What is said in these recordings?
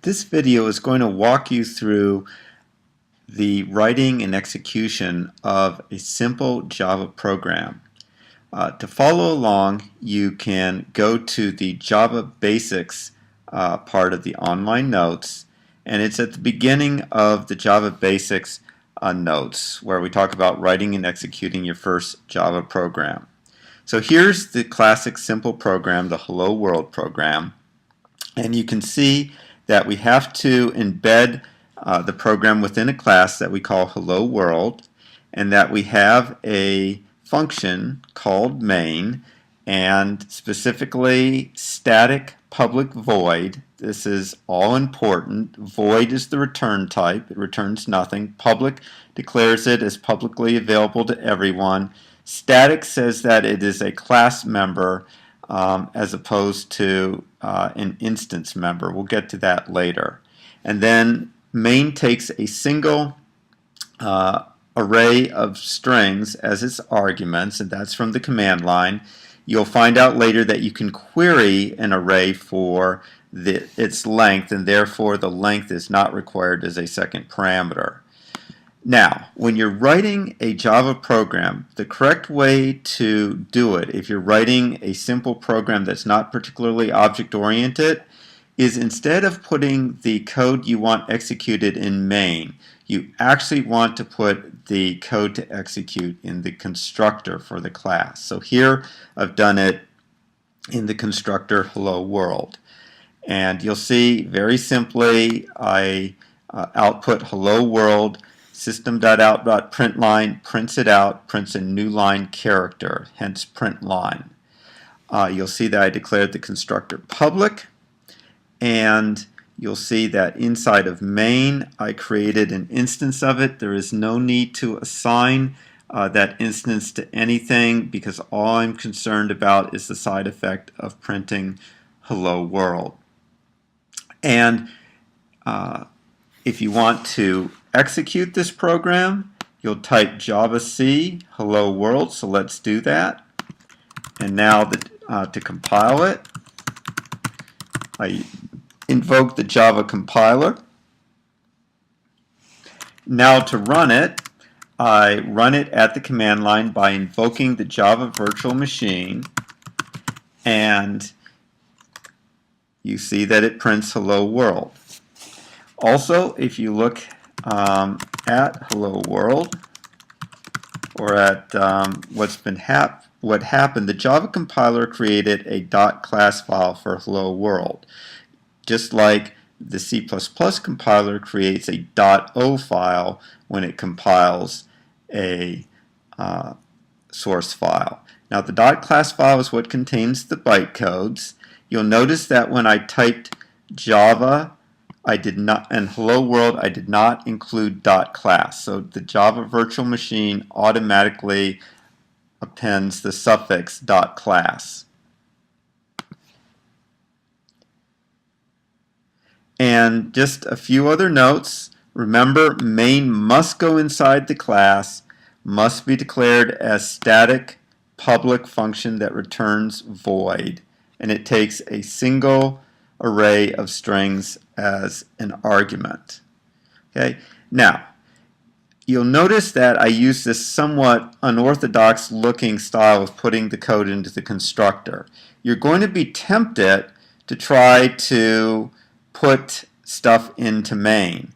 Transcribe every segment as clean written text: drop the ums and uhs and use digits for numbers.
This video is going to walk you through the writing and execution of a simple Java program. To follow along, you can go to the Java Basics part of the online notes, and it's at the beginning of the Java Basics notes where we talk about writing and executing your first Java program. So here's the classic simple program, the Hello World program, and you can see that we have to embed the program within a class that we call Hello World, and that we have a function called main, and specifically static public void. This is all important. Void is the return type. It returns nothing. Public declares it as publicly available to everyone. Static says that it is a class member as opposed to an instance member. We'll get to that later. And then main takes a single array of strings as its arguments, and that's from the command line. You'll find out later that you can query an array for its length, and therefore the length is not required as a second parameter. Now, when you're writing a Java program, the correct way to do it, if you're writing a simple program that's not particularly object-oriented, is instead of putting the code you want executed in main, you actually want to put the code to execute in the constructor for the class. So here I've done it in the constructor Hello World. And you'll see very simply I output Hello World. System.out.println prints it out, prints a new line character, hence print line. You'll see that I declared the constructor public, and you'll see that inside of main I created an instance of it. There is no need to assign that instance to anything because all I'm concerned about is the side effect of printing Hello World. And if you want to execute this program, you'll type javac hello world, so let's do that. And now to compile it, I invoke the Java compiler. Now to run it, I run it at the command line by invoking the Java virtual machine, and you see that it prints hello world. Also, if you look at Hello World, or at what happened, the Java compiler created a .class file for Hello World, just like the C++ compiler creates a .o file when it compiles a source file. Now the .class file is what contains the bytecodes. You'll notice that when I typed Java and Hello World, I did not include .class. So the Java virtual machine automatically appends the suffix .class. And just a few other notes. Remember, main must go inside the class, must be declared as static public function that returns void, and it takes a single array of strings as an argument. Okay, now you'll notice that I use this somewhat unorthodox looking style of putting the code into the constructor. You're going to be tempted to try to put stuff into main,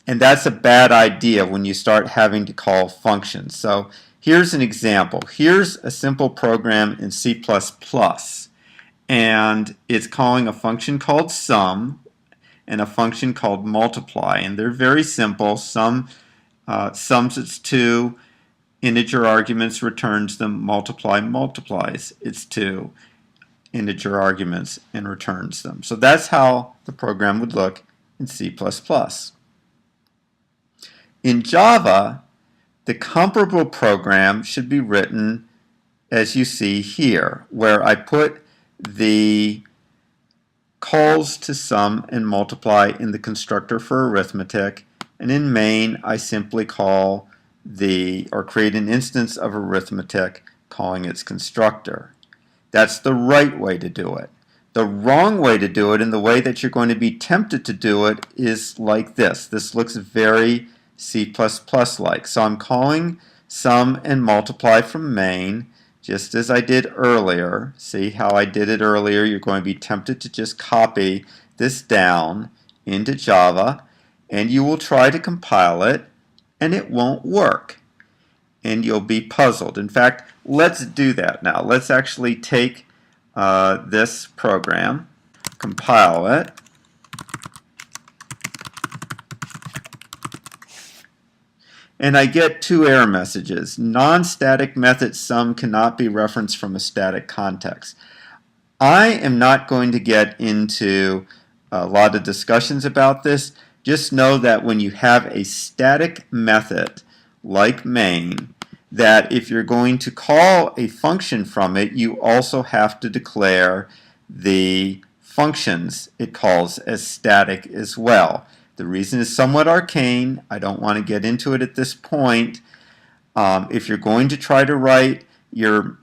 and that's a bad idea when you start having to call functions. So here's an example. Here's a simple program in C++. And it's calling a function called sum and a function called multiply, and they're very simple. Sum sums its two integer arguments, returns them. Multiply multiplies its two integer arguments and returns them. So that's how the program would look in C++. In Java, the comparable program should be written as you see here, where I put the calls to sum and multiply in the constructor for arithmetic, and in main I simply call create an instance of arithmetic calling its constructor. That's the right way to do it. The wrong way to do it, and the way that you're going to be tempted to do it, is like this. This looks very C++-like. So I'm calling sum and multiply from main, just as I did earlier. See how I did it earlier? You're going to be tempted to just copy this down into Java, and you will try to compile it, and it won't work. And you'll be puzzled. In fact, let's do that now. Let's actually take this program, compile it, and I get two error messages. Non-static method sum cannot be referenced from a static context. I am not going to get into a lot of discussions about this. Just know that when you have a static method like main, that if you're going to call a function from it, you also have to declare the functions it calls as static as well. The reason is somewhat arcane. I don't want to get into it at this point. If you're going to try to write your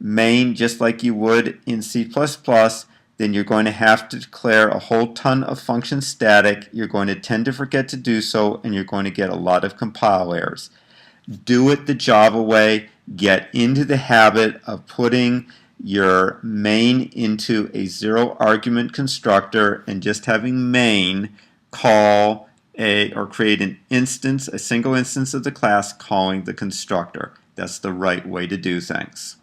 main just like you would in C++, then you're going to have to declare a whole ton of functions static. You're going to tend to forget to do so, and you're going to get a lot of compile errors. Do it the Java way. Get into the habit of putting your main into a zero argument constructor and just having main call or create an instance, a single instance of the class calling the constructor. That's the right way to do things.